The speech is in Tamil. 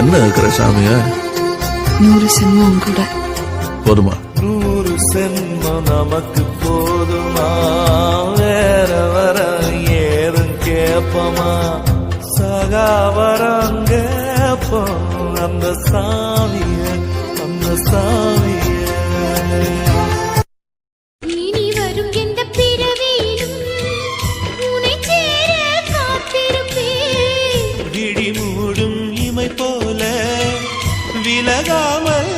என்ன இருக்கிற சாமிய 100 சென்மம் கூட போதுமா? 100 சென்மம் நமக்கு போதுமா? வேற வர ஏதும் கேப்பமா? சகாவரம் கேப்போம் அந்த சாமிய, அந்த சாமிய. இனி வரும் எந்த பிறவியிலும் உன்னை சேர காத்திருப்பேன். விழி மூடும் இமை போல விலகாமல்